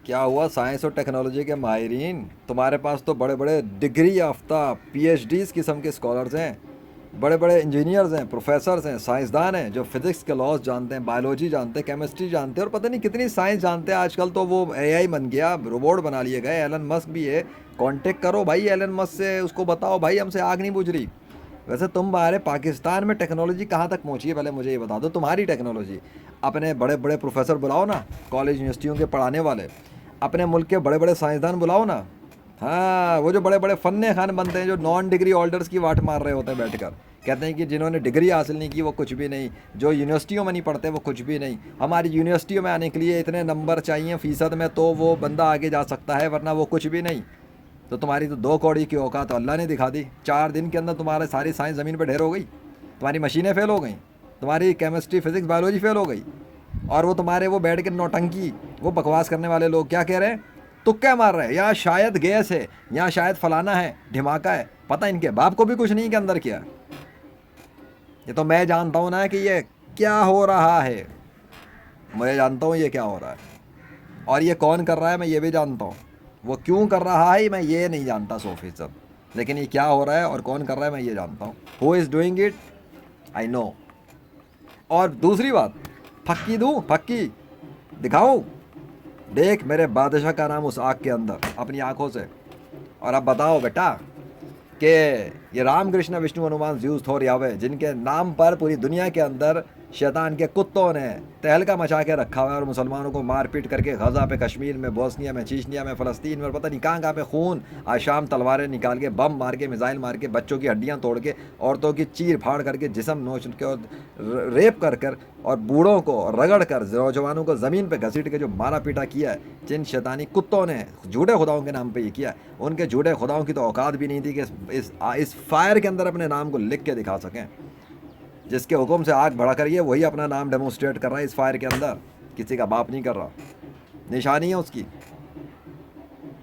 کیا ہوا سائنس اور ٹیکنالوجی کے ماہرین؟ تمہارے پاس تو بڑے بڑے ڈگری یافتہ پی ایچ ڈیز قسم کے اسکالرز ہیں، بڑے بڑے انجینئرز ہیں، پروفیسرز ہیں، سائنسدان ہیں جو فزکس کے لاز جانتے ہیں، بایولوجی جانتے ہیں، کیمسٹری جانتے ہیں، اور پتہ نہیں کتنی سائنس جانتے ہیں۔ آج کل تو وہ اے آئی بن گیا، روبوٹ بنا لیے گئے، ایلن مسک بھی ہے۔ کانٹیکٹ کرو بھائی ایلن مسک سے، اس کو بتاؤ بھائی ہم سے آگ نہیں بجھ رہی۔ ویسے تمہارے پاکستان میں ٹیکنالوجی کہاں تک پہنچی ہے؟ پہلے مجھے یہ بتا دو تمہاری ٹیکنالوجی۔ اپنے بڑے بڑے پروفیسر بلاؤ نا، کالج یونیورسٹیوں کے پڑھانے والے، اپنے ملک کے بڑے بڑے سائنسدان بلاؤ نا۔ ہاں، وہ جو بڑے بڑے فن خان بنتے ہیں، جو نان ڈگری ہولڈرس کی واٹ مار رہے ہوتے ہیں بیٹھ کر، کہتے ہیں کہ جنہوں نے ڈگری حاصل نہیں کی وہ کچھ بھی نہیں، جو یونیورسٹیوں میں نہیں پڑھتے وہ کچھ بھی نہیں، ہماری یونیورسٹیوں میں آنے کے لیے اتنے نمبر چاہیے فیصد میں تو وہ بندہ آگے جا سکتا ہے، ورنہ وہ کچھ بھی نہیں۔ تو تمہاری تو 2 کوڑی کی اوقات تو اللہ نے دکھا دی، 4 دن کے اندر تمہارے ساری سائنس زمین پہ ڈھیر ہو گئی، تمہاری مشینیں فیل ہو گئیں، تمہاری کیمسٹری فزکس بایولوجی فیل ہو گئی، اور وہ تمہارے وہ بیٹھ کے نوٹنکی، وہ بکواس کرنے والے لوگ کیا کہہ رہے ہیں؟ تکے مار رہے ہیں، یہاں شاید گیس ہے، یہاں شاید فلانا ہے، دھماکہ ہے، پتہ ان کے باپ کو بھی کچھ نہیں کہ اندر کیا ہے۔ یہ تو میں جانتا ہوں نا کہ یہ کیا ہو رہا ہے، میں جانتا ہوں یہ کیا ہو رہا ہے، اور یہ کون کر رہا ہے میں یہ بھی جانتا ہوں، وہ کیوں کر رہا ہے میں یہ نہیں جانتا 100%، لیکن یہ کیا ہو رہا ہے اور کون کر رہا ہے میں یہ جانتا ہوں۔ ہو از ڈوئنگ اٹ، آئی نو۔ اور دوسری بات، پھکی دوں، پھکی دکھاؤں؟ دیکھ میرے بادشاہ کا نام اس آگ کے اندر اپنی آنکھوں سے، اور اب بتاؤ بیٹا کہ یہ رام کرشن وشنو ہنومان زیوس تھور یاوے، جن کے نام پر پوری دنیا کے اندر شیطان کے کتوں نے تہلکا مچا کے رکھا ہوا ہے، اور مسلمانوں کو مار پیٹ کر کے غزہ پہ، کشمیر میں، بوسنیا میں، چیچنیا میں، فلسطین میں، اور پتہ نہیں کہاں پہ خون، آج شام تلواریں نکال کے، بم مار کے، میزائل مار کے، بچوں کی ہڈیاں توڑ کے، عورتوں کی چیر پھاڑ کر کے، جسم نوچ کے، اور ریپ کر کر، اور بوڑھوں کو رگڑ کر، نوجوانوں کو زمین پہ گھسیٹ کے جو مارا پیٹا کیا ہے، جن شیطانی کتوں نے جھوٹے خداؤں کے نام پہ یہ کیا ہے، ان کے جھوٹے خداؤں کی تو اوقات بھی نہیں تھی کہ اس فائر کے اندر اپنے نام کو لکھ کے دکھا سکیں۔ جس کے حکم سے آگ بڑھا کر یہ وہی اپنا نام ڈیمونسٹریٹ کر رہا ہے اس فائر کے اندر، کسی کا باپ نہیں کر رہا، نشانی ہے اس کی،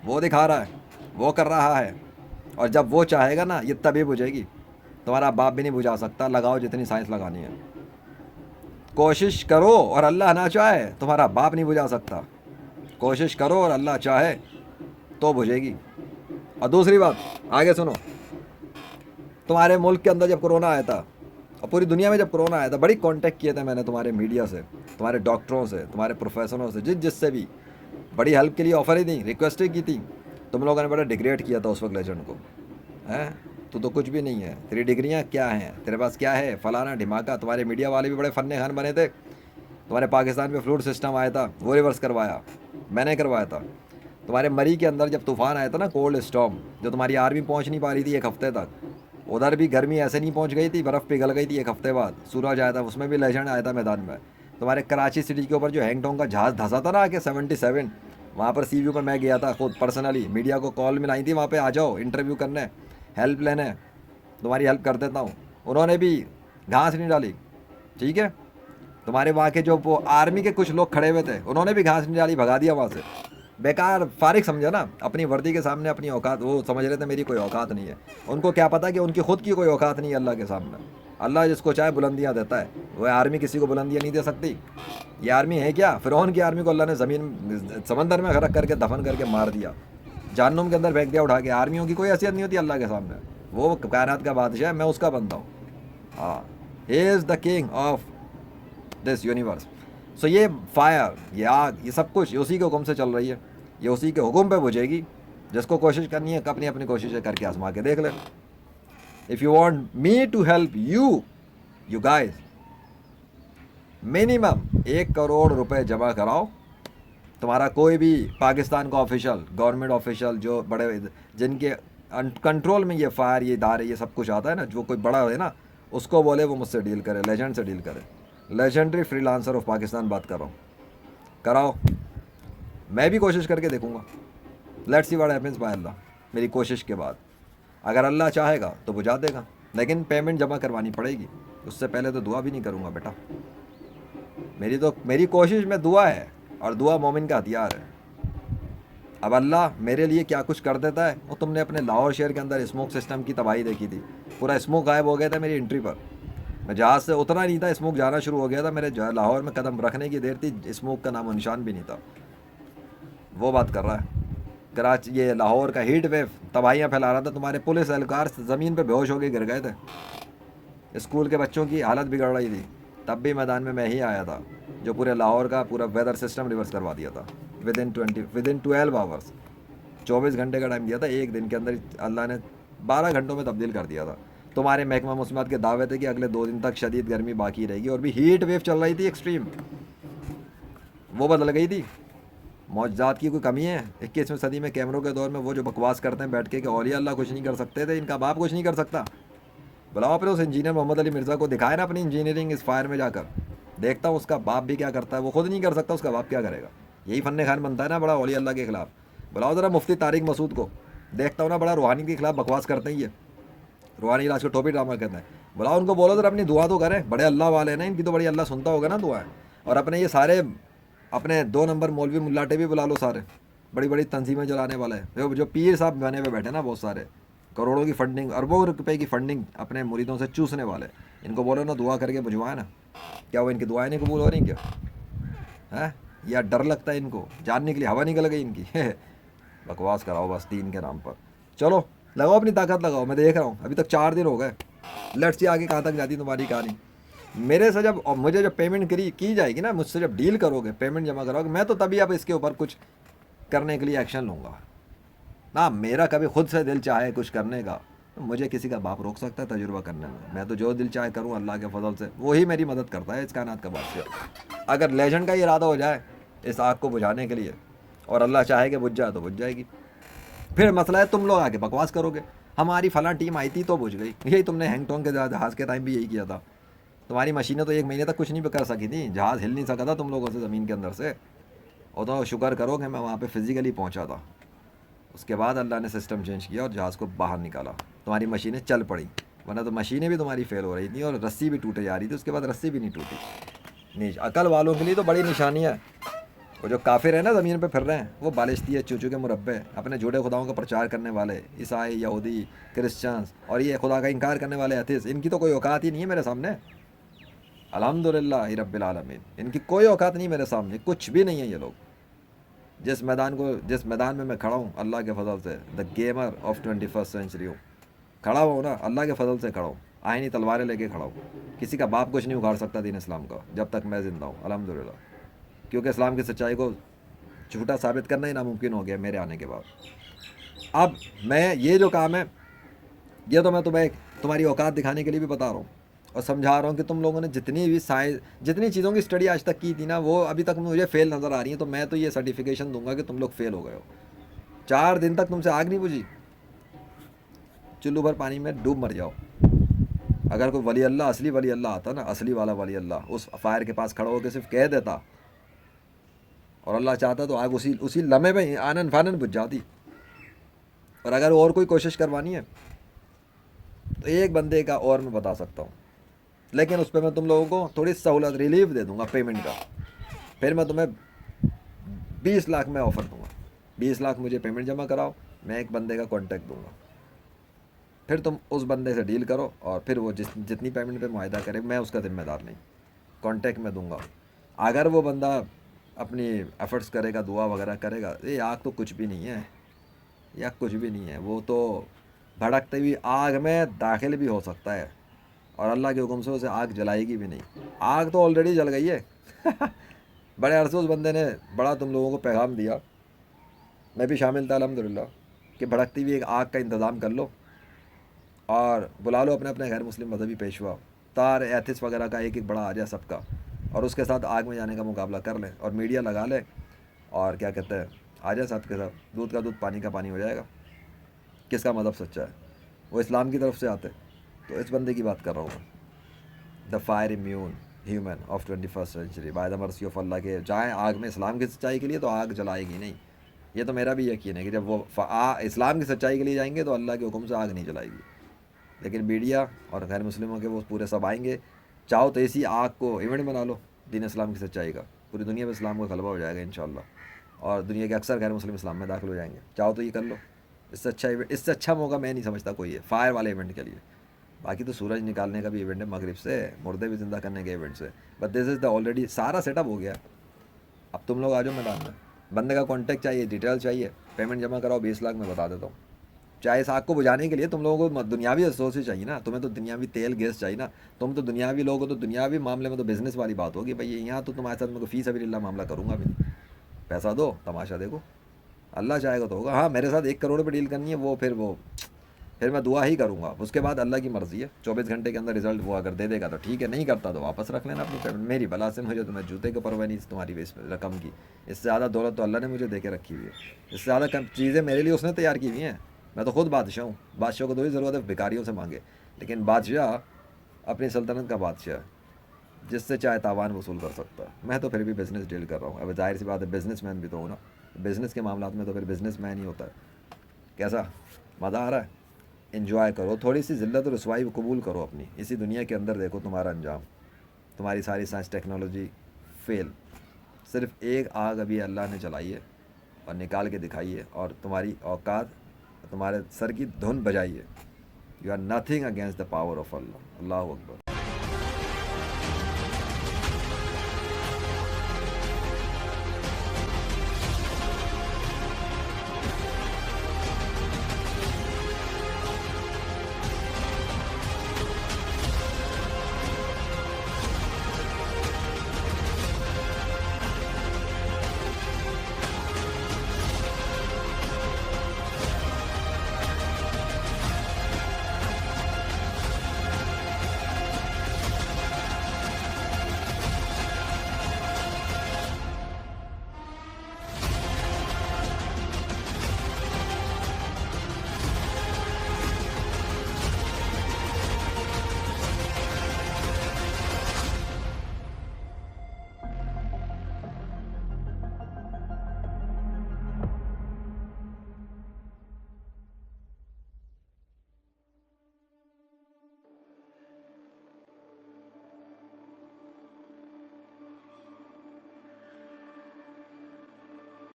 وہ دکھا رہا ہے، وہ کر رہا ہے، اور جب وہ چاہے گا نا یہ تبھی بجھے گی، تمہارا باپ بھی نہیں بجھا سکتا، لگاؤ جتنی سائنس لگانی ہے، کوشش کرو، اور اللہ نہ چاہے تمہارا باپ نہیں بجھا سکتا، کوشش کرو اور اللہ چاہے تو بجھے گی۔ اور دوسری بات آگے سنو، تمہارے ملک کے اندر جب کرونا آیا تھا، اور پوری دنیا میں جب کرونا آیا تھا، بڑی کانٹیکٹ کیے تھے میں نے تمہارے میڈیا سے، تمہارے ڈاکٹروں سے، تمہارے پروفیسروں سے، جس سے بھی بڑی ہیلپ کے لیے آفر ہی دی، ریکویسٹ ہی کی تھی، تم لوگوں نے بڑا ڈگریڈ کیا تھا اس وقت لیجنڈ کو، ہیں تو کچھ بھی نہیں ہے، تیری ڈگریاں کیا ہیں، تیرے پاس کیا ہے، فلانا ڈھماکہ۔ تمہارے میڈیا والے بھی بڑے فن خان بنے تھے، تمہارے پاکستان میں فلوڈ سسٹم آیا تھا وہ ریورس کروایا، میں نے کروایا تھا۔ تمہارے مری کے اندر جب طوفان آیا تھا نا، کولڈ اسٹارم، جو تمہاری آرمی پہنچ نہیں پا رہی تھی 1 ہفتے تک، ادھر بھی گرمی ایسے نہیں پہنچ گئی تھی، برف پگھل گئی تھی 1 ہفتے بعد، سورج آیا تھا، اس میں بھی لیجنڈ آیا تھا میدان میں۔ تمہارے کراچی سٹی کے اوپر جو ہینگ ٹونگ کا جہاز دھنسا تھا نا آ کے 77، وہاں پر سی ویو پر میں گیا تھا خود پرسنلی، میڈیا کو کال ملائی تھی وہاں پہ، آ جاؤ انٹرویو کرنے، ہیلپ لینے، تمہاری ہیلپ کر دیتا ہوں۔ انہوں نے بھی گھاس نہیں ڈالی، ٹھیک ہے؟ تمہارے وہاں کے جو وہ آرمی کے کچھ لوگ کھڑے ہوئے تھے، انہوں نے بھی گھاس نہیں ڈالی، بھگا دیا وہاں سے، بیکار فارغ سمجھا نا، اپنی وردی کے سامنے اپنی اوقات، وہ سمجھ رہے تھے میری کوئی اوقات نہیں ہے، ان کو کیا پتا کہ ان کی خود کی کوئی اوقات نہیں ہے اللہ کے سامنے۔ اللہ جس کو چاہے بلندیاں دیتا ہے، وہ آرمی کسی کو بلندیاں نہیں دے سکتی۔ یہ آرمی ہے کیا؟ فرعون کی آرمی کو اللہ نے زمین سمندر میں غرق کر کے دفن کر کے مار دیا، جہنم کے اندر پھینک دیا اٹھا کے۔ آرمیوں کی کوئی حیثیت نہیں ہوتی اللہ کے سامنے، وہ کائنات کا بادشاہ ہے، میں اس کا بندہ ہوں، ہاں، he is the king of this universe. So یہ فائر، یہ آگ، یہ سب کچھ اسی کے حکم سے چل رہی ہے، یہ اسی کے حکم پہ بجھے گی۔ جس کو کوشش کرنی ہے اپنی اپنی کوششیں کر کے آزما کے دیکھ لے۔ If you want me to help you, you guys, minimum 1 crore روپے جمع کراؤ۔ تمہارا کوئی بھی پاکستان کا آفیشل، گورنمنٹ آفیشل، جو بڑے جن کے کنٹرول میں یہ فائر، یہ ادارے، یہ سب کچھ آتا ہے نا، جو کوئی بڑا ہے نا، اس کو بولے وہ مجھ سے ڈیل کرے، لیجنڈ سے ڈیل کرے، legendary free lancer of Pakistan بات کر رہا ہوں، کراؤ۔ میں بھی کوشش کر کے دیکھوں گا، لیٹس سی واٹ ہیپنس بائی اللہ، میری کوشش کے بعد اگر اللہ چاہے گا تو بجھا دے گا، لیکن پیمنٹ جمع کروانی پڑے گی، اس سے پہلے تو دعا بھی نہیں کروں گا بیٹا۔ میری کوشش میں دعا ہے، اور دعا مومن کا ہتھیار ہے۔ اب اللہ میرے لیے کیا کچھ کر دیتا ہے، وہ تم نے اپنے لاہور شہر کے اندر اسموک سسٹم کی تباہی دیکھی تھی، پورا اسموک غائب ہو گیا تھا میری انٹری پر، میں جہاز سے اترا نہیں تھا، اسموک جانا شروع ہو گیا تھا، میرے لاہور میں قدم رکھنے کی دیر تھی، اسموک کا نام و نشان بھی نہیں تھا۔ وہ بات کر رہا ہے. کراچی یہ لاہور کا ہیٹ ویو تباہیاں پھیلا رہا تھا, تمہارے پولیس اہلکار زمین پہ بے ہوش ہو کے گر گئے تھے, اسکول کے بچوں کی حالت بگڑ رہی تھی, تب بھی میدان میں ہی آیا تھا جو پورے لاہور کا پورا ویدر سسٹم ریورس کروا دیا تھا ود ان 12 آورس. 24 گھنٹے کا ٹائم دیا تھا, ایک دن کے اندر اللہ نے 12 گھنٹوں میں تبدیل کر دیا تھا. تمہارے محکمہ موسمیات کے دعوے تھے کہ اگلے 2 دن تک شدید گرمی باقی رہے گی, اور بھی ہیٹ ویو چل رہی تھی ایکسٹریم, وہ بدل گئی تھی. معجزات کی کوئی کمی ہے 21ویں صدی میں؟ کیمروں کے دور میں وہ جو بکواس کرتے ہیں بیٹھ کے کہ اولیاء اللہ کچھ نہیں کر سکتے تھے, ان کا باپ کچھ نہیں کر سکتا. بلاؤ اپنے اس انجینئر محمد علی مرزا کو, دکھائے نا اپنی انجینئرنگ اس فائر میں جا کر, دیکھتا ہوں اس کا باپ بھی کیا کرتا ہے. وہ خود نہیں کر سکتا, اس کا باپ کیا کرے گا؟ یہی فن خان بنتا ہے نا بڑا اولیاء اللہ کے خلاف. بلاؤ ذرا مفتی طارق مسعود کو, دیکھتا ہوں نا بڑا روحانی کے خلاف بکواس کرتے ہیں, یہ روحانی علاج کو ٹوپی ڈرامہ کہتے ہیں. بلاؤ ان کو بولو ذرا اپنی دعا تو کریں, بڑے اللہ والے نا, ان کی تو بڑی اللہ سنتا ہوگا نا دعائیں. اور اپنے یہ سارے اپنے 2 نمبر مولوی ملاٹے بھی بلا لو, سارے بڑی بڑی تنظیمیں چلانے والے جو پیر صاحب بنے ہوئے بیٹھے نا, بہت سارے کروڑوں کی فنڈنگ, اربوں روپے کی فنڈنگ اپنے مریدوں سے چوسنے والے, ان کو بولو نا دعا کر کے بجھوائے نا. کیا وہ ان کی دعائیں نہیں قبول ہو رہی کیا؟ یا ڈر لگتا ہے ان کو, جان نکلی, ہوا نکل گئی ان کی. بکواس کراؤ بس دین کے نام پر. چلو لگاؤ اپنی طاقت لگاؤ, میں دیکھ رہا ہوں ابھی تک 4 دن ہو گئے. لیٹس سی آگے کہاں تک جاتی تمہاری کہانی. میرے سے جب مجھے جب پیمنٹ کی جائے گی نا, مجھ سے جب ڈیل کرو گے, پیمنٹ جمع کراؤ گے, میں تو تبھی اب اس کے اوپر کچھ کرنے کے لیے ایکشن لوں گا نا. میرا کبھی خود سے دل چاہے کچھ کرنے کا, مجھے کسی کا باپ روک سکتا ہے تجربہ کرنے میں تو جو دل چاہے کروں اللہ کے فضل سے, وہی میری مدد کرتا ہے اس کائنات کا بادشاہ. اگر لیجنڈ کا یہ ارادہ ہو جائے اس آگ کو بجھانے کے لیے, اور اللہ چاہے کہ بجھ جائے تو بجھ جائے گی. پھر مسئلہ ہے تم لوگ آگے بکواس کرو گے, ہماری فلاں ٹیم آئی تھی تو بجھ گئی. یہی تم نے ہینگ ٹونگ کے جہاز کے ٹائم بھی یہی کیا تھا. تمہاری مشینیں تو 1 مہینے تک کچھ نہیں کر سکی تھیں, جہاز ہل نہیں سکا تھا تم لوگوں سے زمین کے اندر سے. اور تو شکر کرو کہ میں وہاں پہ فزیکلی پہنچا تھا. اس کے بعد اللہ نے سسٹم چینج کیا اور جہاز کو باہر نکالا, تمہاری مشینیں چل پڑیں, ورنہ تو مشینیں بھی تمہاری فیل ہو رہی تھیں اور رسی بھی ٹوٹے جا رہی تھی. اس کے بعد رسی بھی نہیں ٹوٹی. عقل والوں کے لیے تو بڑی نشانی ہے. وہ جو کافر ہیں نا زمین پہ پھر رہے ہیں, وہ بالشتی ہے چوچو کے مربے, اپنے جھوٹے خداؤں کا پرچار کرنے والے عیسائی, یہودی, کرسچنس, اور یہ خدا کا انکار کرنے والے ایتھیسٹ, ان کی تو کوئی اوقات ہی نہیں ہے میرے سامنے. الحمدللہ رب العالمین, ان کی کوئی اوقات نہیں میرے سامنے, کچھ بھی نہیں ہے یہ لوگ. جس میدان میں کھڑا ہوں اللہ کے فضل سے, دا گیمر آف 21 سینچری ہوں, کھڑا ہوا ہوں نا اللہ کے فضل سے کھڑا ہوں, آئینی تلواریں لے کے کھڑا ہوں. کسی کا باپ کچھ نہیں اکھاڑ سکتا دین اسلام کا جب تک میں زندہ ہوں الحمدللہ, کیونکہ اسلام کی سچائی کو جھوٹا ثابت کرنا ہی ناممکن ہو گیا میرے آنے کے بعد. اب میں یہ جو کام ہے یہ تو میں تمہیں تمہاری اوقات دکھانے کے لیے بھی بتا رہا ہوں اور سمجھا رہا ہوں کہ تم لوگوں نے جتنی چیزوں کی اسٹڈی آج تک کی تھی نا, وہ ابھی تک مجھے فیل نظر آ رہی ہیں. تو میں تو یہ سرٹیفکیشن دوں گا کہ تم لوگ فیل ہو گئے ہو. 4 دن تک تم سے آگ نہیں بجھی, چلو بھر پانی میں ڈوب مر جاؤ. اگر کوئی ولی اللہ, اصلی ولی اللہ آتا نا, اصلی والا ولی اللہ, اس فائر کے پاس کھڑا ہو کے صرف کہہ دیتا اور اللہ چاہتا تو آگ اسی لمحے میں آنن فانن بجھ جاتی. اور اگر اور کوئی کوشش کروانی ہے تو ایک بندے کا اور میں بتا سکتا ہوں, لیکن اس پہ میں تم لوگوں کو تھوڑی سہولت ریلیف دے دوں گا پیمنٹ کا. پھر میں تمہیں 20 لاکھ میں آفر دوں گا, 20 لاکھ مجھے پیمنٹ جمع کراؤ, میں ایک بندے کا کانٹیکٹ دوں گا, پھر تم اس بندے سے ڈیل کرو, اور پھر وہ جتنی پیمنٹ پہ معاہدہ کرے میں اس کا ذمہ دار نہیں, کانٹیکٹ میں دوں گا. اگر وہ بندہ اپنی ایفرٹس کرے گا, دعا وغیرہ کرے گا, یہ آگ تو کچھ بھی نہیں ہے, یا کچھ بھی نہیں ہے, وہ تو بھڑکتے ہوئی آگ میں داخل بھی ہو سکتا ہے, اور اللہ کے حکم سے اسے آگ جلائے گی بھی نہیں. آگ تو آلریڈی جل گئی ہے. بڑے عرصے اس بندے نے بڑا تم لوگوں کو پیغام دیا, میں بھی شامل تھا الحمدللہ, کہ بھڑکتی ہوئی ایک آگ کا انتظام کر لو اور بلا لو اپنے اپنے غیر مسلم مذہبی پیشوا, تار ایتھس وغیرہ کا ایک بڑا آ جائے سب کا, اور اس کے ساتھ آگ میں جانے کا مقابلہ کر لیں, اور میڈیا لگا لیں, اور کیا کہتے ہیں آ جائے سب کے ساتھ, دودھ کا دودھ پانی کا پانی ہو جائے گا. کس کا مذہب سچا ہے؟ وہ اسلام کی طرف سے آتے. تو اس بندے کی بات کر رہا ہوں میں, the fire immune human of 21 century by the mercy of اللہ, کے جائیں آگ میں اسلام کی سچائی کے لیے تو آگ جلائے گی نہیں. یہ تو میرا بھی یقین ہے کہ جب وہ اسلام کی سچائی کے لیے جائیں گے تو اللہ کے حکم سے آگ نہیں جلائے گی. لیکن میڈیا اور غیر مسلموں کے وہ پورے سب آئیں گے, چاہو تو اسی آگ کو ایونٹ بنا لو دین اسلام کی سچائی کا, پوری دنیا میں اسلام کا غلبہ ہو جائے گا انشاءاللہ, اور دنیا کے اکثر غیر مسلم اسلام میں داخل ہو جائیں گے. چاہو تو یہ کر لو, اس سے اچھا موقع میں نہیں سمجھتا کوئی ہے فائر والے ایونٹ کے لیے. باقی تو سورج نکالنے کا بھی ایونٹ ہے مغرب سے, مردے بھی زندہ کرنے کے ایونٹ سے, but this is the already سارا سیٹ اپ ہو گیا. اب تم لوگ آ جاؤ میدان میں, بندے کا کانٹیکٹ چاہیے, ڈیٹیل چاہیے, پیمنٹ جمع کراؤ 20 لاکھ, میں بتا دیتا ہوں. چاہے اس آگ کو بجھانے کے لیے تم لوگوں کو دنیاوی ریسورسز چاہیے نا, تمہیں تو دنیاوی تیل گیس چاہیے نا, تم تو دنیاوی لوگ ہو, تو دنیاوی معاملے میں تو بزنس والی بات ہوگی بھائی. یہاں تو تمہارے ساتھ میں کوئی فی سبیل اللہ معاملہ کروں گا بھی, پیسہ دو تماشا دیکھو, اللہ چاہے گا تو ہوگا. ہاں میرے ساتھ 1 کروڑ پہ ڈیل کرنی ہے, پھر میں دعا ہی کروں گا, اس کے بعد اللہ کی مرضی ہے, 24 گھنٹے کے اندر رزلٹ وہ اگر دے دے گا تو ٹھیک ہے, نہیں کرتا تو واپس رکھ لینا اپنی پیمنٹ. میری بلا سے مجھے تو میں جوتے کے پرواہ نہیں تمہاری رقم کی, اس سے زیادہ دولت تو اللہ نے مجھے دے کے رکھی ہوئی ہے, اس سے زیادہ چیزیں میرے لیے اس نے تیار کی ہوئی ہیں. میں تو خود بادشاہ ہوں, بادشاہ کو تو ہی ضرورت ہے بھکاریوں سے مانگے, لیکن بادشاہ اپنی سلطنت کا بادشاہ ہے, جس سے چاہے تاوان وصول کر سکتا ہے. میں تو پھر بھی بزنس ڈیل کر رہا ہوں, اب ظاہر سی بات ہے بزنس مین بھی تو ہوں نا, بزنس کے معاملات میں تو پھر بزنس مین ہی ہوتا ہے. کیسا مزہ آ رہا ہے؟ انجوائے کرو, تھوڑی سی ذلت اور رسوائی قبول کرو اپنی, اسی دنیا کے اندر دیکھو تمہارا انجام. تمہاری ساری سائنس ٹیکنالوجی فیل, صرف ایک آگ ابھی اللہ نے چلائی ہے اور نکال کے دکھائی ہے, اور تمہاری اوقات تمہارے سر کی دھن بجائی ہے. You are nothing against the power of Allah. اللہ اکبر.